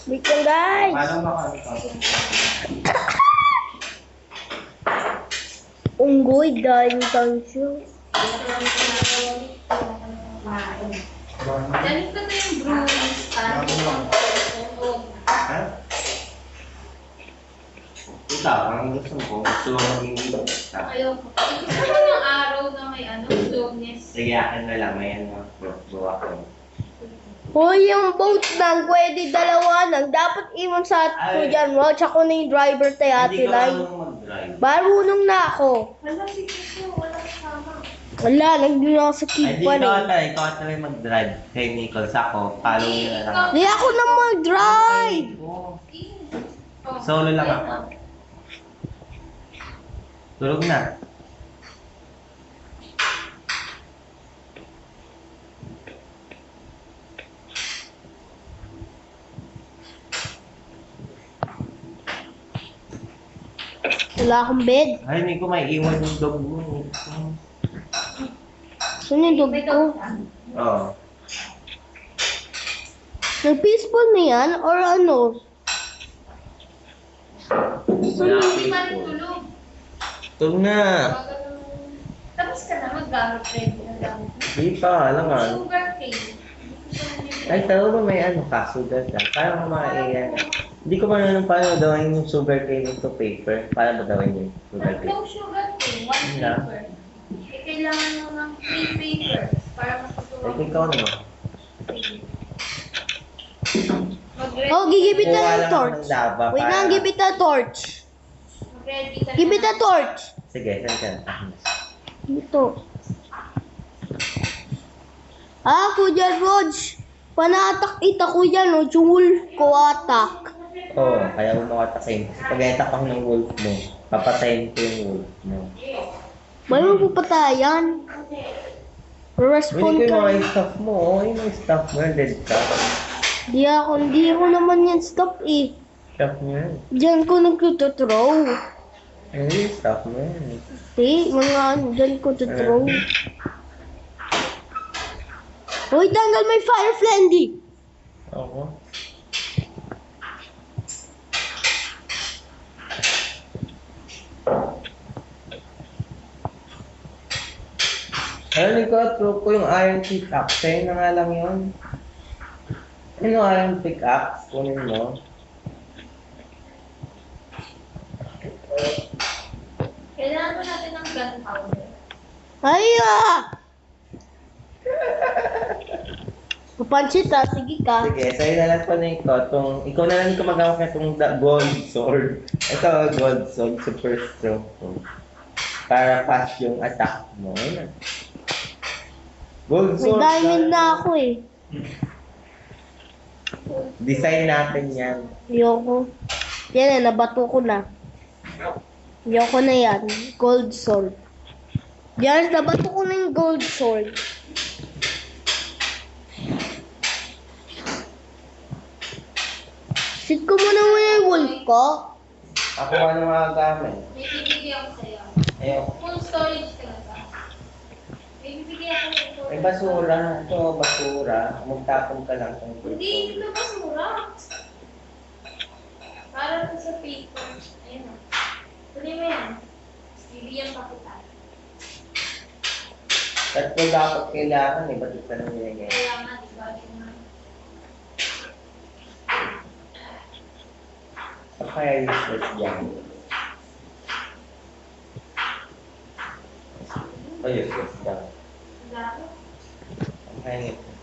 Wait lang guys. Paano ba kami ito? Unggoy dahil tansyo. Dalit ko na yung bruise. Ha? Ito, ang gusto ko. Gusto ko maging ito. Ayoko. Gusto ko ng araw na may softness. Sige, akin na lang. May ano. Buwa ko. Hoy, yung boat lang, pwede dalawa lang. Dapat iwan sa Ay. Kuya Rog, ako na yung driver tayo, Ate Hindi ko Lai. marunong mag-drive. Marunong na ako. Wala si Kuya, wala kasama. Wala, nandun ako sa Ay, di kipan ikaw eh. ata. Ikaw ata may mag-drive. Kay Nichols ako. Follow nyo na lang. Hindi ako na mag-drive. Oo. Oh, Solo lang ako. Tulog na. Wala akong bed. Ay, hindi ko may iwan yung dog mo. Saan yung dog ko? Oo. Nag-peaceful na yan? Or ano? Wala Hindi pa rin people. tulog. Tulog na. Tapos ka na mag-gamit ready na gamit. Di pa, alam nga. Sugar cane. Ay, tawag ba may ano ka? Sugar ka? Parang kumakain. Hindi ko marunong paano gawin yung sugar cane into paper. Paano ba gawin yung sugar cane? Tatlong sugar cane, one Na? paper. Eh, kailangan mo ng 3 papers para matutuwa. Ay, ikaw no? Mag-ready. Oh, gigipit Kuha na lang ng ako torch. ng laba Wait para- lang, gipit na torch. Mag-ready ka Gipit na torch. Sige, saan ka? Dito. Ah, Kuya Rog. Panatak ita Kuya no, wolf ko atak. Oo, kaya mo makatakin. Pag etak ako ng wolf mo, papatayin ko yung wolf mo. May mapapatayan. Respond Hindi ko yung ka. mga stuff mo. Oh, yung mga stuff mo, yung dead stuff. Hindi ako naman yan stop eh. Stuff mo yan. Diyan ko nagtututrow. Ano yung stuff mo yan? Diyan ko tutrow. Hoy, tanggal may fire flandy. Ako? Ano ko, throw ko yung iron pickaxe. Sa'yo na nga lang yun. Ano iron pickaxe? Kunin mo. Kailangan mo natin ng gunpowder. Ay Papansit ah, sige ka. Sige, sa'yo na lang po na ikaw na lang gumagawa ka itong gold sword. Ito, gold sword, super strong. Para pass yung attack mo. Ayun na. Gold May sword. diamond na ako eh. Design natin yan. Ayoko. Yan na, nabato ko na. Ayoko na yan. Gold sword. Yan, nabato ko na yung gold sword. Sit ko muna yung wolf ko. Ako ano magagamit? May bibigyan ako sa'yo. Ayun. Full storage talaga. May bibigyan ako ng full May basura. Ito, basura. Magtapon ka lang kung Hindi ito basura. Para sa paper. Ayun o. Tuloy mo yan. Bibigyan pa kita. Tatlo dapat kailangan eh. Ba't ito na nilagay? Kaya nga, di ba? Yun nga. Ano kaya useless yan? Oh, useless yan. Dami. Ano kaya useless?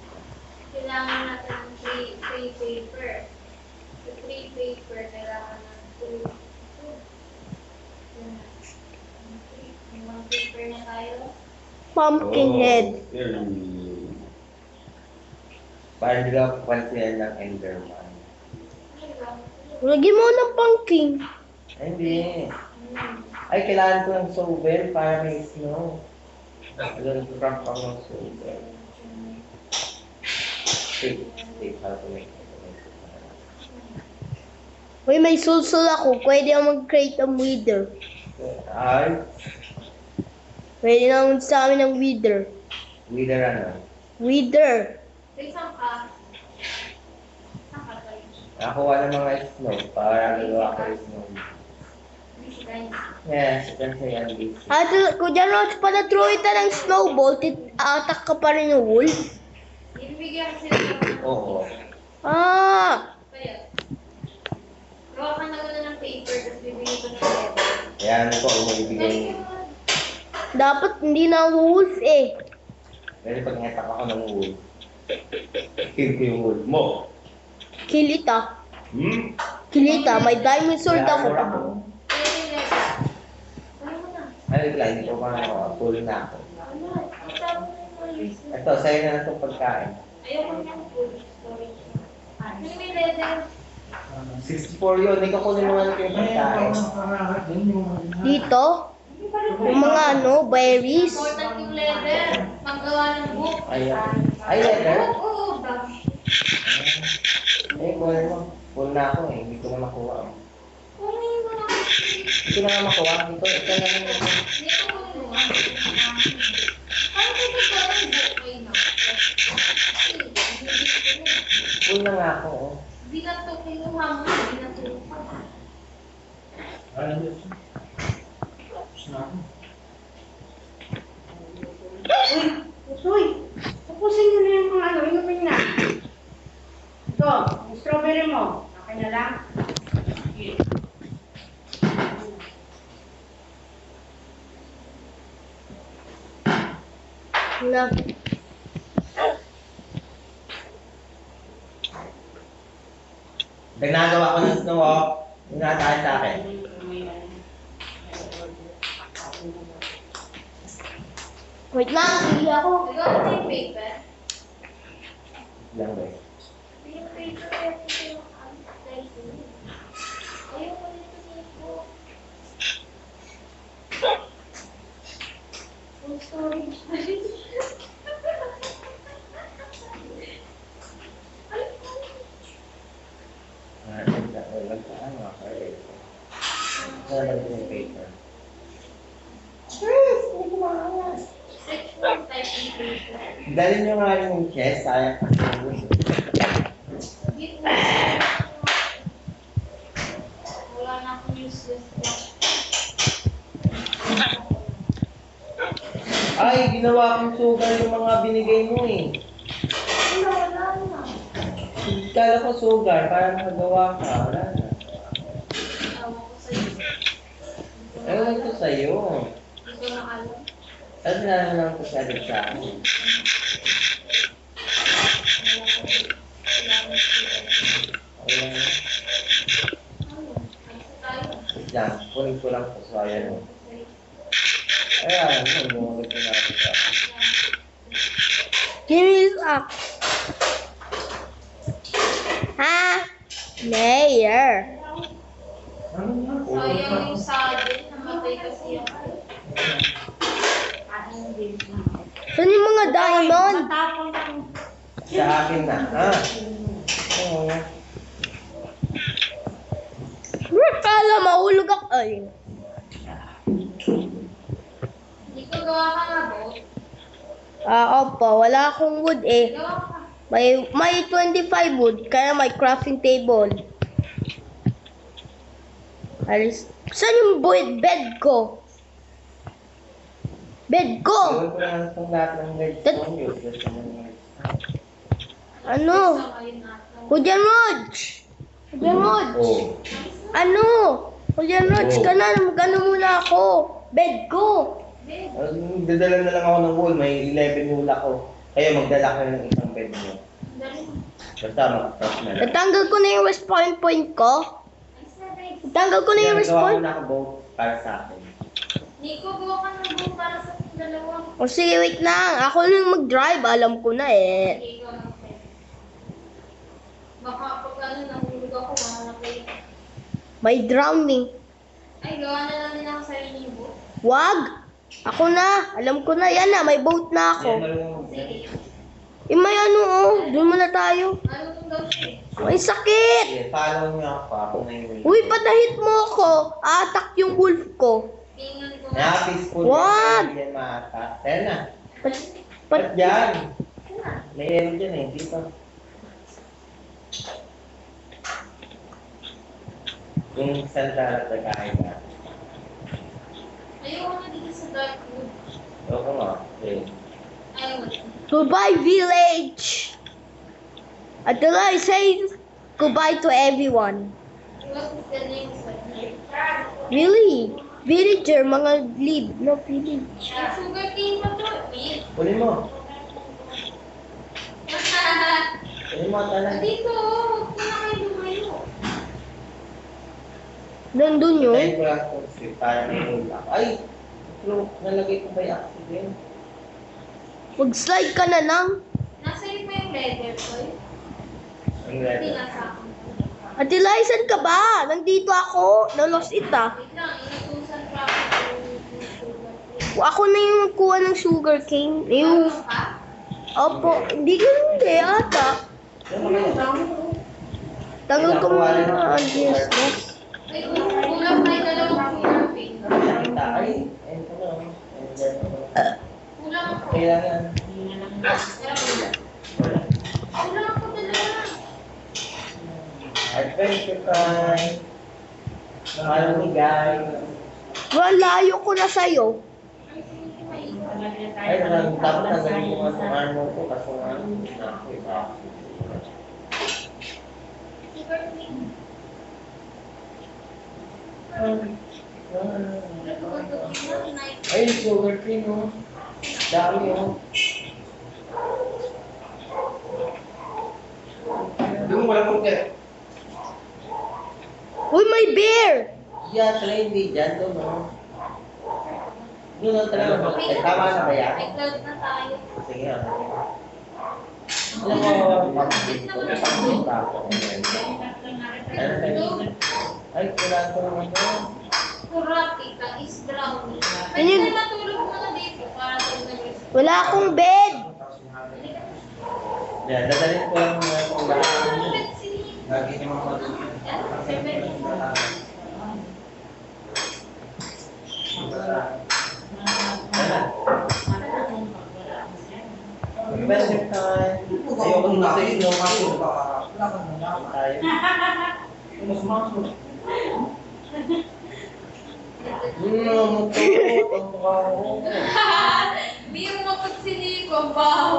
Kailangan natin ng 3 paper. Sa 3 paper, kailangan ng 2. May 1 paper na tayo. Pumpkin head. Parang hindi ka pansin ng Enderman. Lagyan mo ng pumpkin. Ay, hindi. Ay, kailangan ko ng shovel para may snow. Alam ko craft ako ng shovel. Take, how to make it. Uy, may sulsul ako. Pwede ako mag-create ng wither. Ay, Pwede naman sa amin ng wither. wither ano? Wither. Isang ka. Nakakuha ng mga snow para gagawa ko ng snow. Busy tayo. Yes, kasi yan busy. At Kuya Rods, pala throw ita ng snowball, atak ka pa rin yung wolf. Ibibigyan ko sila ng Oo. Ah! Kaya, gawa ka na muna ng paper, tapos bibigyan ko ng letter. Kaya ano po, umibigay. Dapat hindi na wolf eh. Pero pag ngetak ako ng wool, kill ko yung wool mo. Kilita. Hmm? Kilita, may diamond sword ako. Kaya yung letter. Ano mo na? Ano lang, hindi ko mga full na ako. Ano? Itago mo yung mga useless. Ito, sa'yo na lang itong pagkain. Ayoko niyang full storage. Ano may letter? 64 yun, hindi ko kunin mo nga yung pagkain. Dito, yung mga ano, berries. Important yung letter. Maggawa ng book. Ayan. Ay, letter? Oo, dash. Eh, kunin mo. Full na ako eh, hindi ko na makuha. Kunin mo na. Hindi ko na makuha. Ito na lang yung... Hindi ko kunin mo. Ano ko ba ng book kayo na? Full na nga ako oh. Hindi na to kinuha mo. Hindi na to. Uy, tapusin nyo na yung mga ano, inumin na. Ito, yung strawberry mo. Okay na lang? Na. Ginagawa ko ng snow oh. Yung natahan sa akin. Wait lang, hindi ako. Nagawa ko yung paper. Lang ba eh. Yung paper kasi yung ayoko nito nito. Full storage na rin. Ano ako eh. Ito na lang yung paper. Section type ng paper. Dali nyo nga rin yung chest, sayang kasi. Wala na akong useless block. Ay, ginawa kong sugar yung mga binigay mo eh. Wala na. Kala ko sugar, para makagawa ka. Wala na. Ewan ko sa'yo. Ewan ko sa'yo. Hindi ko na alam. At nalaman ko sa akin sa akin. Okay lang. Wait lang, kunin ko lang po sa ayan. Ayan, lumulog ko na ako sa akin. Here is up. Ha? Mayor. Sayang yung sadin. Namatay kasi ako. Saan yung mga diamond? Matapon ang... Sa akin na, ha? Oo. Kala mahulog ako. Ay. Hindi ko gawa ka nga, boat. Opo, wala akong wood eh. Gawa ka. May 25 wood, kaya may crafting table. Alis. Saan yung bed ko? Bed ko! Iwan ko lang itong lahat ng redstone. Useless naman yung redstone. Ano? Kuya Rog! Kuya Rog! Oo. Ano? Kuya Rog, ka na. Magano muna ako. Bed ko. Dadala na lang ako ng wool. May 11 wool ako. Kaya magdala ka ng isang bed mo. Basta mag-cross na lang. Natanggal ko na yung respawn point ko. Natanggal ko na yung Gawa respawn. ko na ako boat para sa akin. Nico, gawa ka ng boat para sa dalawang. O sige, wait lang. Ako lang mag-drive. Alam ko na eh. Sige, ikaw lang. Baka pag ano, nahulog ako, mahanap kayo. May drowning. Ay, gawa na lang din ako sa inyo boat. Wag! Ako na. Alam ko na. Yan na. May boat na ako. Yan, marunong. Sige. Eh, may ano oh. Doon muna tayo. Ano kung daw siya? May sakit! Sige, follow nyo ako. Ako na yung Uy, patahit mo ako. Atak yung wolf ko. Tingnan ko. Na-peaceful. Wag! Yan mata. Ayan na. Pat, Ba't pat, dyan? May ero dyan eh. Dito. Kung saan lahat nagkain na. Ayoko na dito sa dark wood. Oo nga. Okay. Ayoko. Goodbye, village! Until I say goodbye to everyone. What is the name of it? Really? Villager, mga lead, no village. Sugar cane pa to. Wait. Kunin mo. Kunin mo talaga. Dito, huwag ko na kayo lumayo. Nandun yun. Tayo ko lang itong sweet para may ulak. Ay! Pero nalagay ko ba yung accident? Mag-slide ka na lang. Nasa iyo pa yung leather ko eh. Ang Hindi red. nasa akin. Ate Lai, saan ka ba? Nandito ako. Na-lost it ah. Wait lang, inutusan pa ako yung sugar cane. Ako na yung nagkuha ng sugar cane. Yung, Ano ka? opo, hindi hindi ata. Ano kaya? Tagal ko mga useless. Ay, kulang tayo dalawang sugar cane. Nakita. Ay! Ayun ko lang. And then, Kulang ako. kailangan. Wala. Kulang ako dalawa. Adventure time. Mahal ni guys. Layo ko na sa'yo. Ay, dapat nagaling ko nga sa armor ko kasi nga nakita. Sugar cane. Ay, sugar cream oh. Dami oh. Doon wala kong kaya. Uy, may bear! Yeah, try hindi dyan doon oh. Doon lang talaga. Ay, tama na ba yan? May cloud na tayo. Sige ah. Alam mo, pag-dito ako. Ay, kailangan ko naman yun. Kurati ka is brownie. Ano Pwede yun? na matulog muna dito para sa nag-rest. Wala akong bed. Yan, dadalhin ko lang mga kulang. Lagi naman Adventure time. Ayoko nung sa inyo. Tayo. Ang mukha ko. Hindi mo mapagsiliko, baho.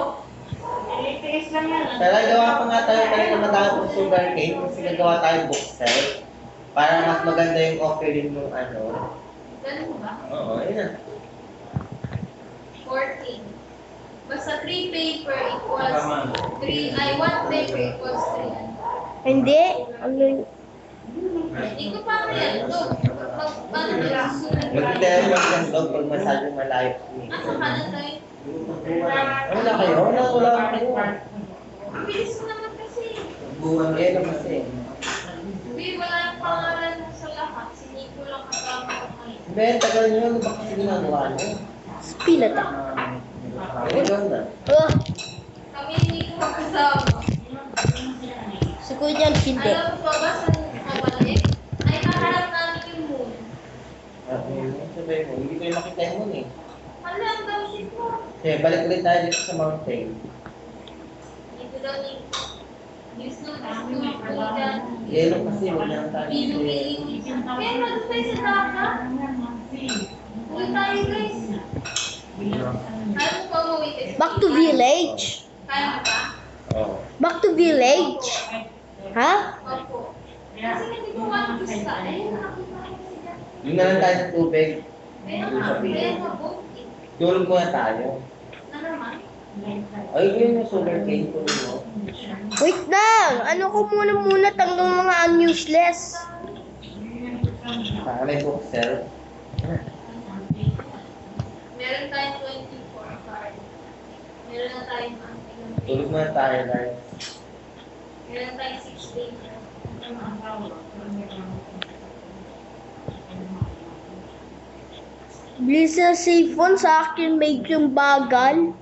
Tiis lang yan. Pero gawa pa nga tayo talaga madami ng sugar cane kasi nagawa tayo book set para mas maganda yung offering ng ano. Ganun ba? Oo, yun na. 14. Basta 3 paper equals 3, ay 1 paper equals 3. Hindi. Ano Hindi ko pa kaya ito. Paano na susunod? Mag-tell mo ng dog pag masyadong malayo. Asa ka na tayo? Wala kayo? Wala kayo. Ang bilis mo naman kasi. Buwan kayo na kasi. Hindi, wala yung pangalan mo sa lahat. Si Nico lang kasama ko ngayon. Hindi, tagal nyo. Ano ba kasi ginagawa nyo? Pinata. Ikaw na. Kami ni Nico ang kasama. Si Kuya Jan, hindi. Alam mo pa ba sa kabalik? Ay, nakaharap namin yung moon. Sabi mo, hindi ko yung makita yung moon eh. Hala, ang dami ko. Okay, balik ulit tayo dito sa mountain. Ito daw ni News ng Kulitan. Yellow kasi, huwag na lang tayo. Piling-piling. Kaya nandun tayo sa dagat. Uwi tayo guys. Kaya mo pa umuwi kasi. Back to village. Kaya mo ba? Oo. Back to village. Ha? Opo. Kasi hindi ko one-piece ka. Ayun, nakita ko sila. Yun na lang tayo sa tubig. Kaya nga, kaya nga, boat. Tulog muna tayo. Na naman? Ay, yun yung sugar cane ko mo. Wait lang. Ano ko muna tanggang mga unuseless. Para may book sell. Meron tayong 24 card. Meron na tayong Tulog muna tayo, guys. Meron tayong 6 days. Bilis na safe phone sa akin medyo bagal.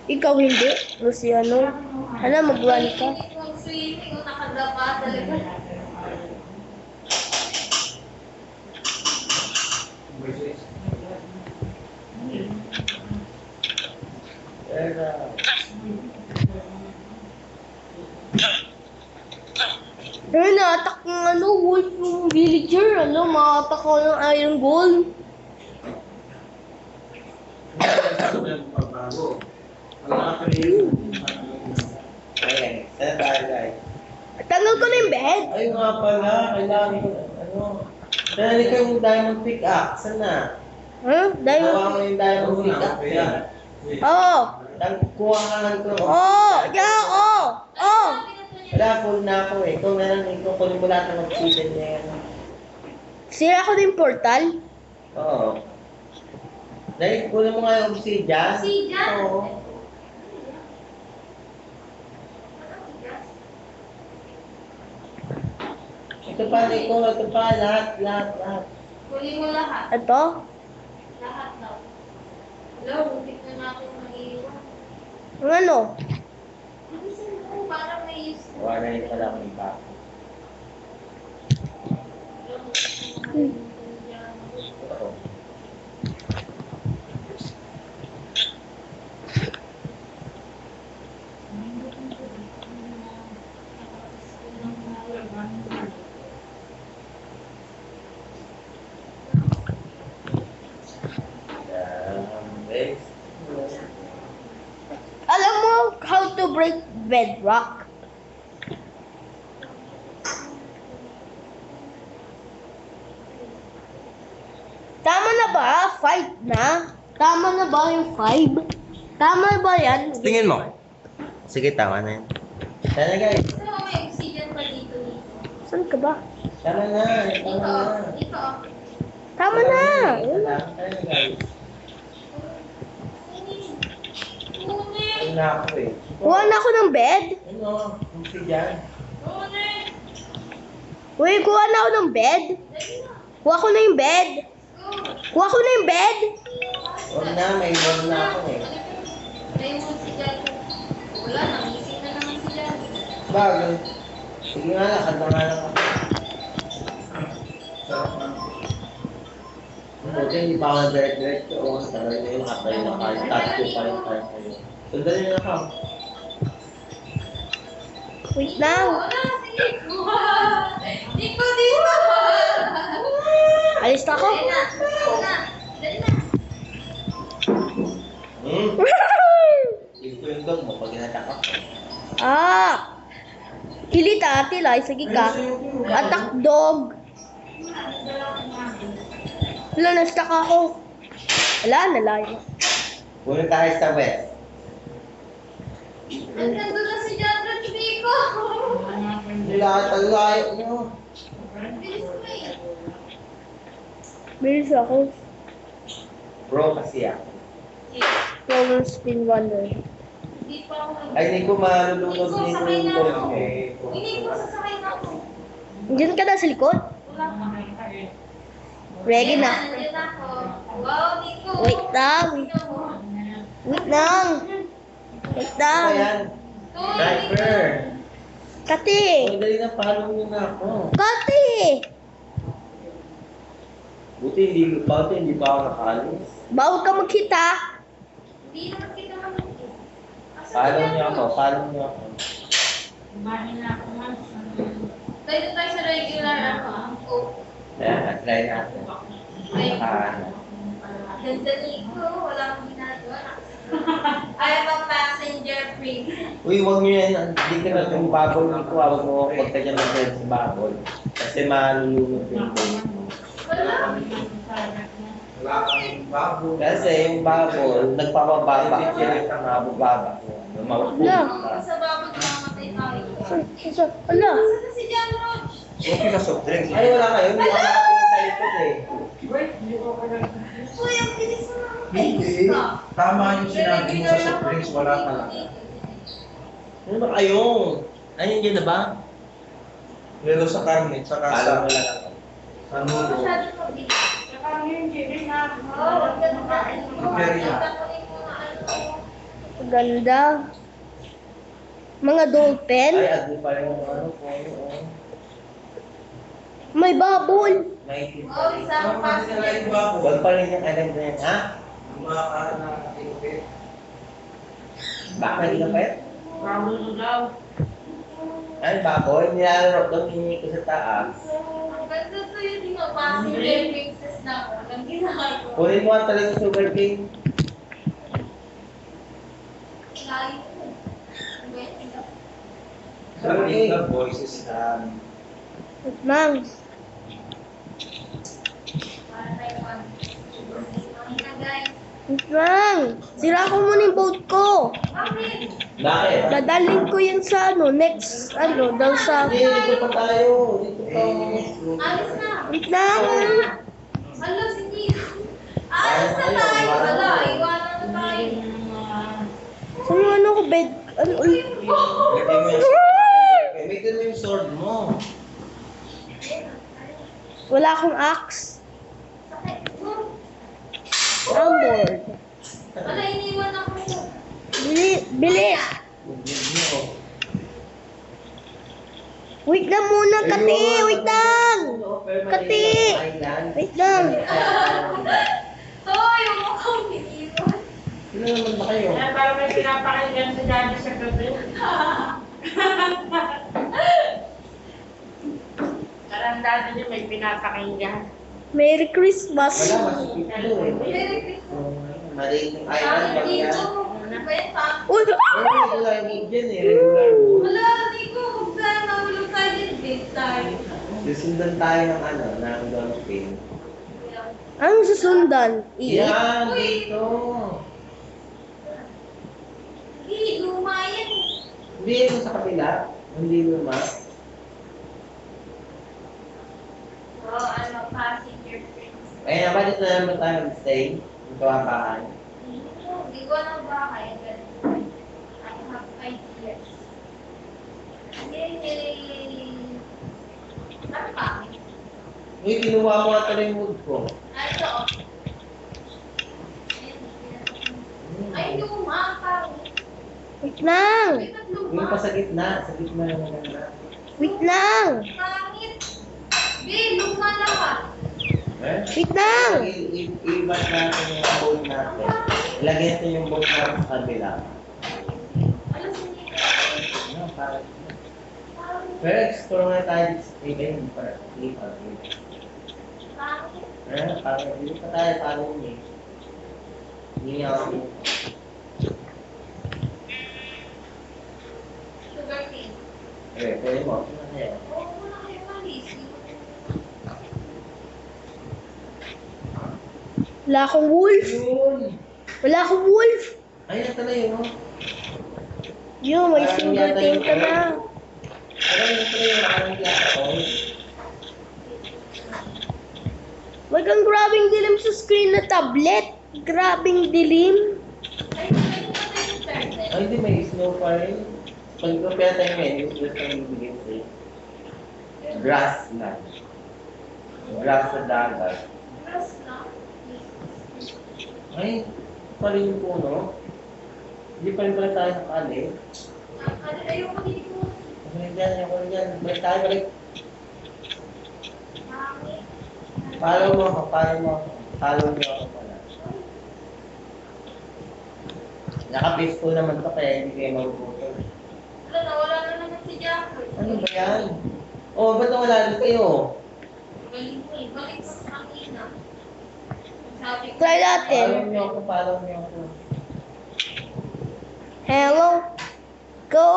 Ikaw hindi? Luciano? Ano, mag-run ka? Kung swimming o nakadapa talaga. villager, ano, makatak ko ng iron gold. Ayan, saan tayo guys? Tanggal ko na yung bed. Ay nga pala, kailangan ko, ano, nalali ko yung diamond pickaxe, saan na? Huh? Dahil... Nakuha mo yung diamond pickaxe yan. Oo. Kuha ka lang ko. Oo. Yeah, oo. Oo. Wala, full na ako eh. Ikaw na lang, ikaw kunin mo lahat ng obsidian niya yan. Sira ko din portal. Oo. Dahil kunin mo nga yung obsidian. Obsidian? Oo. Ito pa, Nico, ito pa, lahat. Huli mo lahat. Ito? Lahat daw. Wala, butik na natin mag-iwan. Ang ano? Ibisin mo, parang may use. Wala rin pala akong iba. Oo. Base. Alam mo how to break bedrock? Tama na ba? 5 na? Tama na ba yung 5? Tama ba yan? Tingin mo. Sige, tama na yan. Sana guys. Gusto mo may obsidian pa dito. Saan ka ba? Tama na. Dito, Tama na. dito. Tama na! Tama na guys. Kunin. Ano na ako eh. Kuha na ako ng bed. Ano? Obsidian. Kunin. Uy, kuha na ako ng bed. Dali na. Kuha ko na yung bed. Go. Kuha ko na yung bed. Huwag na, may wall na ako eh. May wood si Jan. Wala, namising na naman si Jan. Bagay. Sige nga, lakad na nga lang ako. Buti hindi pa ako direct-direct. Oo, tagal na yung hatay na kayo. Tatlo pa rin tayo kayo. Sandali na ako. Wait lang. Wala, sige. Dito, dito. Alis na ako. Dali na. Dali na. Dali na. Ito yung dog mo pag inatak ako. Kilit Lai. Sige ka. Attack dog. Wala, na-stuck ako. Wala, nalayo. Puno tayo sa west. Nandun na si Jan Rodrigo. Lahat ang layo nyo. Bilis mo eh. Bilis ako. Bro kasi ako. Flower spin wonder. Hindi pa ako nag- Ay, hindi ko malulunod Hindi ko, din sakay yung na dog ako. eh. Hindi ko, sasakay na ako. Diyan ka na sa likod. Wala pa. Ready na. Nandiyan ako. Wow, Nico. Wait lang. Tingnan mo. Wait lang. Wait Ano lang. yan? Uy, Sniper! Kati. Ay, dali na, follow nyo na ako. Kati. Buti hindi pa ako nakalis. Bawal ka magkita. Hindi naman kita mag-ibig. Follow nyo ako, follow nyo ako. Tayo tayo sa regular coke. Ayan, try natin. Nakaano. Ganda Nico, wala akong ginagawa. I am a passenger free. Uy, huwag nyo yan. Hindi ka na yung babol ko. Huwag mo huwag ka dyan mag-send sa babol. Kasi malulunod yung phone mo. Wala. Kasi yung babol, nagpapababa. Kaya mabubaba. Wala. Sa babag mamatay tayo. Wala. Saan na si John Roach? Okay na soft drinks. Ay, wala kayo. Hindi ako nakatingin sa likod eh. Uy, ang bilis mo naman. Hindi. Tama yung sinabi mo sa soft drinks, wala talaga. Ano ba kayo? Ayun dyan na ba? Lalo sa karne, saka sa Alam mo lang ako. sa nudo. Masyado mabilis. Saka ngayon, Jerry, na. Oo, ang ganda. Imperial. Tapunin mo na ano. Ganda. Mga dolphin. Ay, adi pa rin yung ano ko. May babol. May Oh, isang passenger. Huwag pa rin yung island na yan, ha? Kumakain na tingpit. Bakit na pa yan? Bago daw. Ay, baboy. Nilalaro daw ninyo ko sa taas. Ang ganda passenger princess na ako. Nang ginagawa ko. Kunin mo nga talaga yung sugar cane. Lagi ko. Wait, ito. Sabi ka, voices Mang, Para tayo mag- Makita, guys. Mang, sira ko muna yung boat ko. Bakit? Bakit? Dadalhin ko yan sa next, daw sa... Hindi, dito pa tayo. Dito pa. Alis na. Wait lang. Alo, si Nico. Alis na tayo. Wala, iwanan na tayo. Saan yung ko, bed? Uy. Gamitin mo yung sword mo. Wala akong axe. Sakit. I'm bored. Wala, iniwan ako. Bilis. Wait lang muna, Kati. Wait lang. Kati. Wait lang. Hoy, yung mukhang iniwan. Sino naman ba kayo? Ayan, parang may pinapakinggan si Daddy sa gabi. Parang Daddy niya may pinapakinggan. Merry Christmas. Wala, masakit ito eh. Merry Christmas. Maliit yung island Bakit pag yan. dito? Kwenta. Uy. Regular boat dyan eh. Regular boat. Wala, Nico. Huwag ka nahulog tayo din. Date tayo. Susundan tayo ng dolphin. Ang susundan? Yan, dito. Hindi, luma yan. Hindi ito sa kapila. Hindi luma. Passenger friends. Kaya naman dito na naman tayo mag-stay. Ito ang bahay. Hindi ko alam bakit. I have ideas. Yay! Bakit pangit? Uy, kinuha mo nga talaga yung wood ko. Ito. Ay, luma. Pangit. Wait lang. Ay, ba't Uy, luma? pa sa gitna. Sa gitna naman na. Wait lang. Pangit. Be, luma lahat. Eh? Wait lang. I-ibat natin yung boat natin. Ilagay natin yung boat natin sa kabila. Alam mo niya. Ano, parang... Pero explore nga tayo sa Ayun, para lipat. Pangit. Parang hindi pa tayo parang yun eh. Hindi nga ako. Sugar cane. Pwede mo. Ano kaya? Oo, muna kayo malis. Wala akong wolf. Yun! Wala akong wolf. Ayun pala yun. Yun, may single thing ka na. Ayun pala yun. Parang yata. Wag kang grabing dilim sa screen na tablet. Grabing dilim. Ay, pwede pa tayo internet. Ay, hindi may snow pa rin. Pag kapaya tayo ngayon, useless na yung bigay sa'yo. Grass na. Grass sa dagat. Grass na. Ay, pa rin yung puno. Hindi pa rin pala tayo nakali. Ayoko dito. Ako rin dyan. Balik tayo, balik. Pangit. Follow mo ako. Follow mo ako pala. Naka-peaceful naman to kaya hindi kayo magpuputol. Wala na, wala na naman si Jacko. Ano ba yan? Oh, ba't wala rin kayo? Galing mo eh. Balik mo sa kanina. Sabi ko. Try natin. Follow niyo ako. Hello. Go.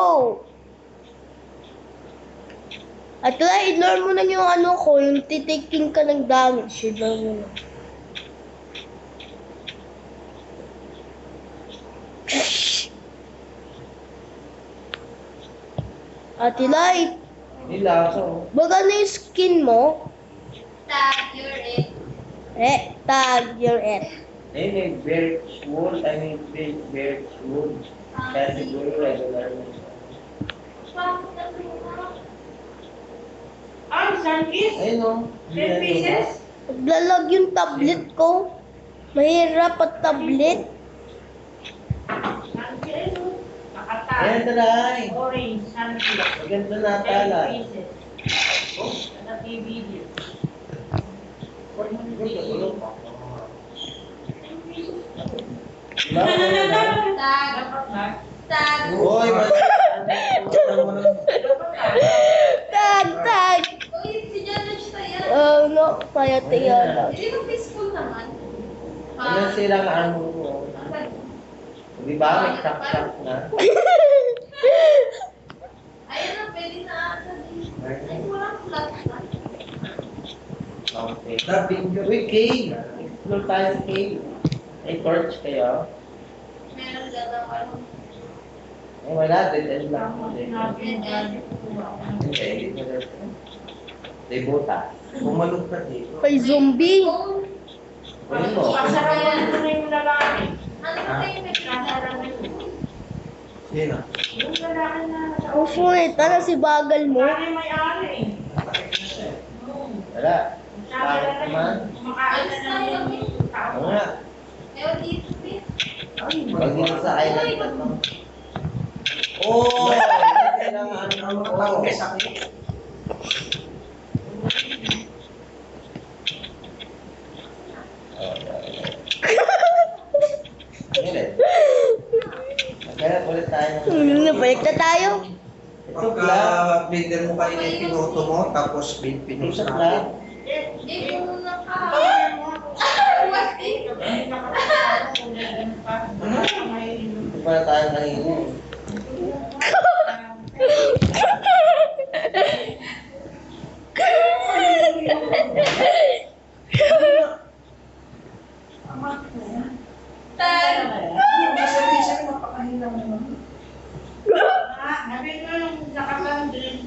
At i-ignore mo na yung ko, yung titaking ka ng damage. Ignore mo na. Ate Light, Hindi laso. baga na yung skin mo. Tag, you're it. Tag, you're it. Eh, may birch wood. Birch wood. Kaya siguro regular na siya. Pangit na luma. Ay, Sankis? Ayun o. 10 pieces? Naglalag yung tablet ko. Mahirap at tablet. Sankis? Ayan, Nakatay. talay. Orange, Sankis. Maganda na 10 talay. pieces. Ano video? Tag. Dapat na. Tag. Uy, Dapat na. Tag. Uy, si Janusz pa yan. Oh no. kaya tiyala. Hindi mo peaceful naman. Ano silang ano mo? Di ba? May crack-crack na. Ayun na, pwede na ata din. Ay, walang flat na. Okay. Uy, cave! Explore tayo sa cave. May torch kayo? Meron gano'n ano. Eh, wala. Dead end lang. Okay, hindi mo dead end. May butas. Pumalog ka dito. Kay zombie. Ano mo? Pasarayan mo na yung lalaki. Ano ba tayo may pinasaraman? Sino? Yung lalaki na Ang sunit, ano si bagal mo? Lalaki may-ari. Wala. Sabi Bakit na naman? kumakain na lang yung tao. Oo nga. Ewan dito, Pete. Pag dito sa island na to. Oh! Kailangan ano Ang tao may sakit. Magkaya ulit tayo. Balik na tayo. Ito Pagka vlog. blender mo kanina yung pinuto mo, tapos pinus Ito na. vlog. Hindi mo na ka. What eh? Ito pala tayo kanina. Tan. Minsan mapakahina mo naman. Sabi mo yung nakapang-drill.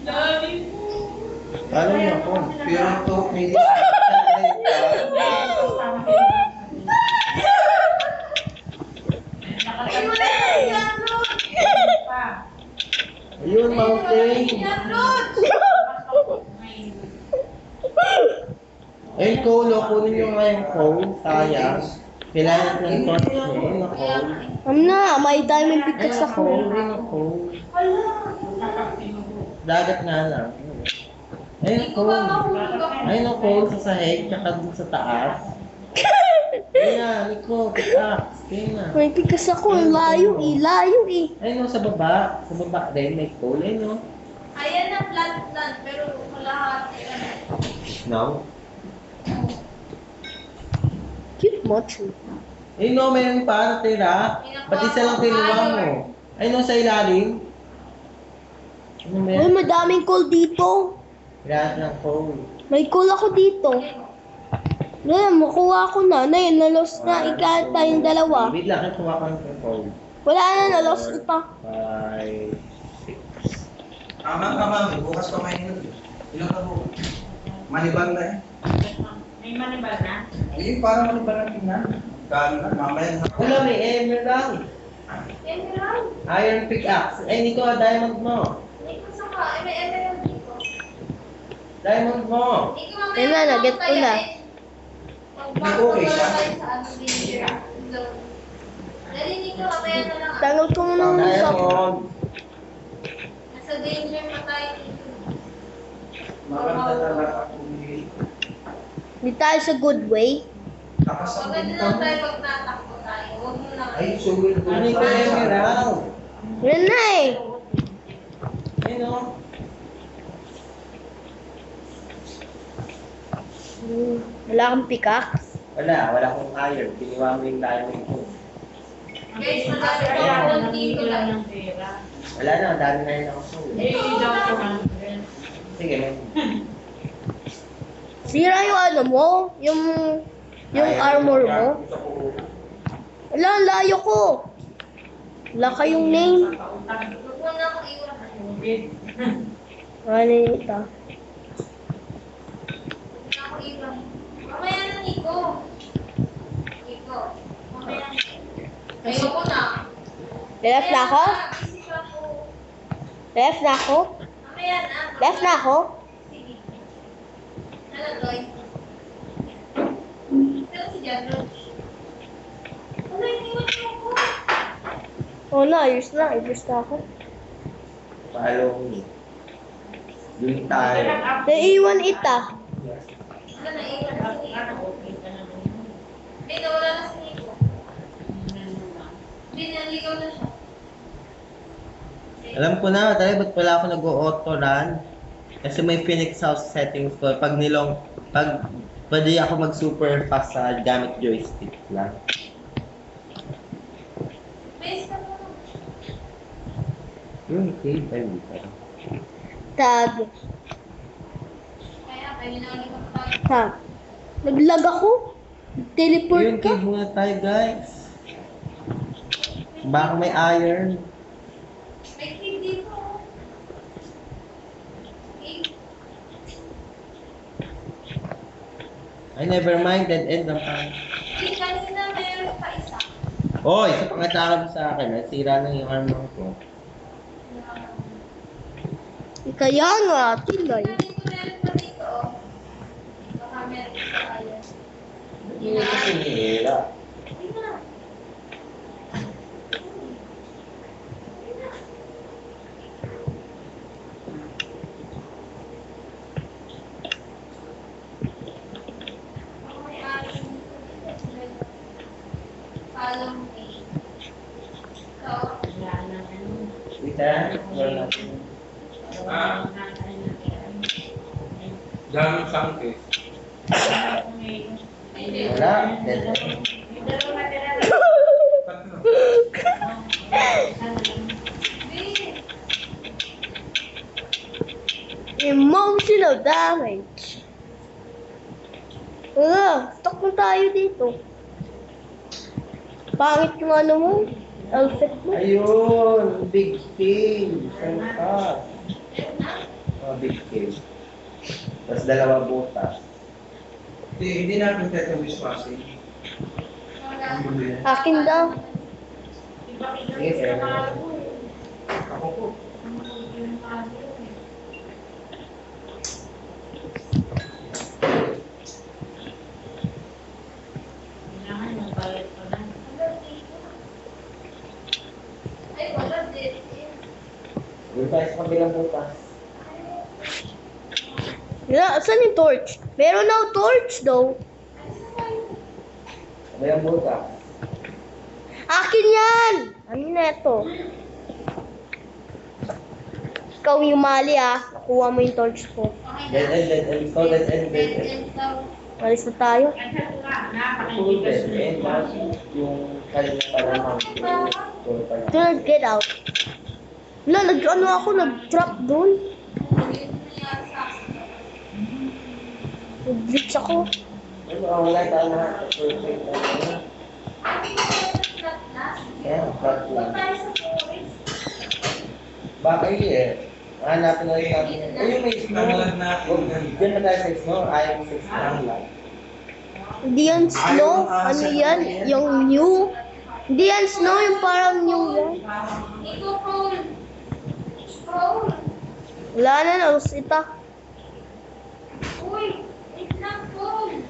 Paano mo ako? Pero ito, may Ay, wala na yan, Lord. Ayun, mountain. Yan, Lord. Ayun, Cole. Kunin nyo nga yung Cole. Sayang. Kailangan ko ng torch niya. Ayun, na Kaya, Cole. Na, may diamond pickaxe Ayun, ako. Cole. Ayun, na Cole. Dagat nga lang. Ayun, hindi ko ba Cole. mahulog ako? Ayun, na Cole sa sahig. Tsaka dun sa taas. Ayun na, Nico. Pickaxe. Ayun na. May pickaxe ako. Layo eh. Layo eh. Ayun, no, sa baba. Sa baba din, may Cole. Ayun, no. Ayan na flat land, pero kalahati lang. No? Cute mochi. Ayun, no, mayroon pa natira. Ba't isa lang kinuha mo? Ayun, no, sa ilalim. Ano Ay, meron? madaming coal dito. Lahat ng Cole. May coal ako dito. Ngayon, makuha ko na. Na yun, na-lost na. Ika tayong dalawa. Wait lang, kuha ka ng Cole. Wala na, na-lost na pa. 5, 6. Tama, bukas pa kayo nila. Ilang ka mo? Maniban na eh. May manibal na? Ayun, parang maniban na tingnan. Gano'n na, mamaya na. Wala, may emerald. Emerald. Iron pickaxe. Ay, Nico, diamond mo. Hindi ko saka, may emerald dito. Diamond mo. Hindi ko mamaya Ayun na, na-get ko na. May okay siya? Narinig ko, mamaya na lang. Tanggol ko muna ng shop. Diamond. Nasa danger pa tayo dito. Maganda talaga kung Di tayo sa good way. nakasabit Maganda ka lang mo. tayo pag natakbo tayo. Huwag mo lang. Ay, sugod ko. Ano yung emerald? Yan na eh. Ayun, no. Wala kang pickaxe. Wala akong iron. Piniwa mo yung diamond ko. Guys, madami pa Kaya ako nangingi dito lang lang. ng pera. Wala na, ang dami na rin ako. Eh, daw ko man. Sige, may... Sira yung ano mo? Yung armor mo? Wala, ang layo ko. Wala kayong name. Huwag mo na akong iwan. Ano ito? Huwag na akong iwan. Mamaya na, Nico. Nico. Mamaya na. Ayoko na. Left na ako? Isipan ko. Left na ako? Mamaya na. Left na ako? Sige. Ano, Toy? Pero si John Roach. Ano, iniwan mo ako? Oo na, ayos na. Ayos na ako. Follow me. Doon tayo. Naiwan ita. Ano, naiwan na si Nico. May nawala na si Nico. Hindi, naligaw na siya. Alam ko na, dahil ba't pala ako nag-auto run? Kasi may Phoenix House settings ko. Pag pwede ako mag-super fast sa gamit joystick lang. Base ka mo. Yung cave, ay dito. Tag. Kaya, pwede na ulit ako pag... Ha? Naglag ako? Teleport Yung ka? cave muna tayo, guys. Baka may iron. May kid dito. Okay. Ay, never mind. Dead end lang tayo. Di, kanina meron pa isa. Oy, sa pangataka mo sa akin, nasira na yung armor ko. Kaya nga, tingnan. Kanina meron pa dito. Baka meron pa tayo. Hindi na kasi nihira. Hindi na. Ako may alam dito. Follow me. So, Kita, wala natin. Dami sangke. hindi. Wala, dead end. Tatlo. Hindi. Emotional damage. Stuck na tayo dito. Pangit yung ano mo. Outfit mo. Ayun, big cave. Saan ka? Big cave. Tapos dalawa butas. Hindi natin tayo yung wiswasing. Akin daw. Sige, sir. Ako po. Ay, wala din. Doon tayo sa kabilang butas. Saan yung torch? Meron na torch daw. Kabilang butas. Akin yan! Ano na ito? Ikaw yung mali Nakuha mo yung torch ko. Dead end, dead end. Ikaw, dead end, dead end. Alis na tayo. Full dead end. Tapos yung kanina pa naman. Dude, get out. Wala, nag-drop doon. Nag-glitch ako. Wala tayo na. Perfect na. Kaya, flat lang. Baka hanapin na rin natin. Ayun, may snow. Naglag natin. Diyan na tayo sa snow. Ayaw sa snow lang. Hindi yan snow. Ano yan? Yung new. Hindi yan snow, yung parang new yan. Ito, Paul. Paul. Wala na, nausita. Uy, wait lang, Paul.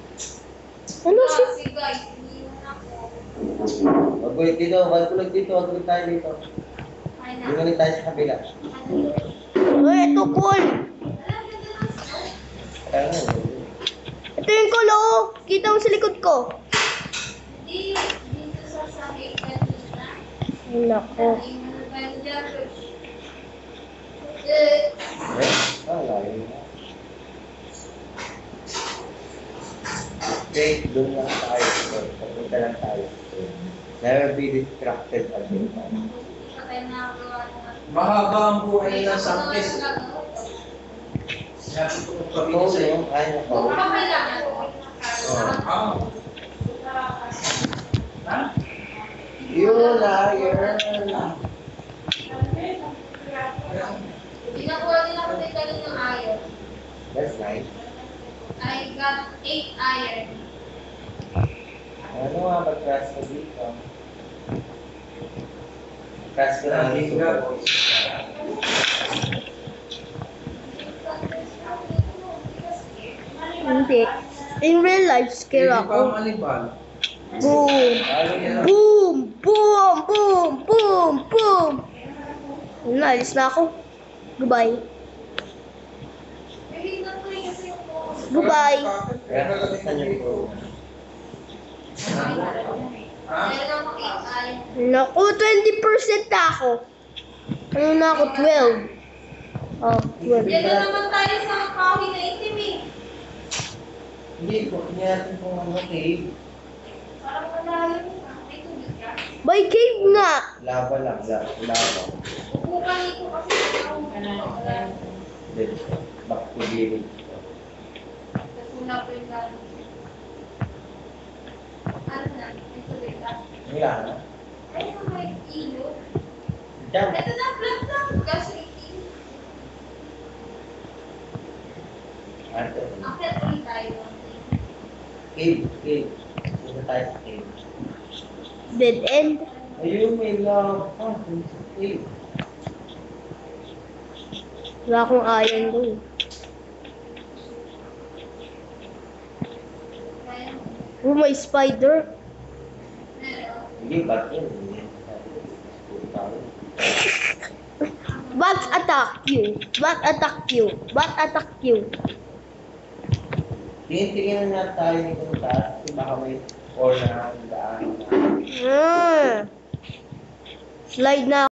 Ano siya? Kasi guys, hindi mo na ako. Wag dito, wag dito, wag tayo dito. Ay na. Yung ulit tayo sa kabila. Uy, ito cool. Kaya nga, Ito yung cool, oh. Kita mo sa likod ko. Hindi, dito sa sahig kanina. Ay, nako. Ay, ano ba yung dyan? layo na. Okay, doon lang tayo. Papunta lang tayo. Never be distracted again. Patay na ako. Mahaba ang buhay ng sangkes. Sabi ko kung Oo, kami sa'yo. yung kaya ko. Kung pa kailangan. Ha? You liar. Binakuha din ako sa galing ng iron. That's nice. I got 8 iron. Ano nga mag-crash ko dito? Crash ko lang dito. Hindi. In real life, scare Hindi pa ako. malibal. Boom! Boom! Boom! Boom! Boom! Boom! Yun na, alis na ako. Goodbye. Maybe not ko yung kasi yung Goodbye. Kaya saan yung go? meron akong 8 iron. Naku, 20% na ako. Ano na ako? 12. Oh, 12. Diyan na naman tayo sa kahoy na itim eh. Hindi po, hindi natin kung ano cave. Parang malalim na. May tubig ka. May cave nga. Lava lang, lava. Upukan nito kasi ako. Then, back to the Kasuna ko yung gano'n. Ano na? May tubig ka. Wala na. Ayun, may ilo. Diyan. Ito na, flat lang. Kasi ilo. Ate. Akit ulit tayo. Cave. Punta tayo sa cave. Dead end. Ayun, may lava. Sa cave. Wala akong iron doon. Kaya, Oh, may spider. meron. Hindi, ba't yun? Hindi. Bats attack you. Bat attack you. Bat attack you. Tingin na tayo nito sa taas. Kasi baka may or na daan. Ah. Slide na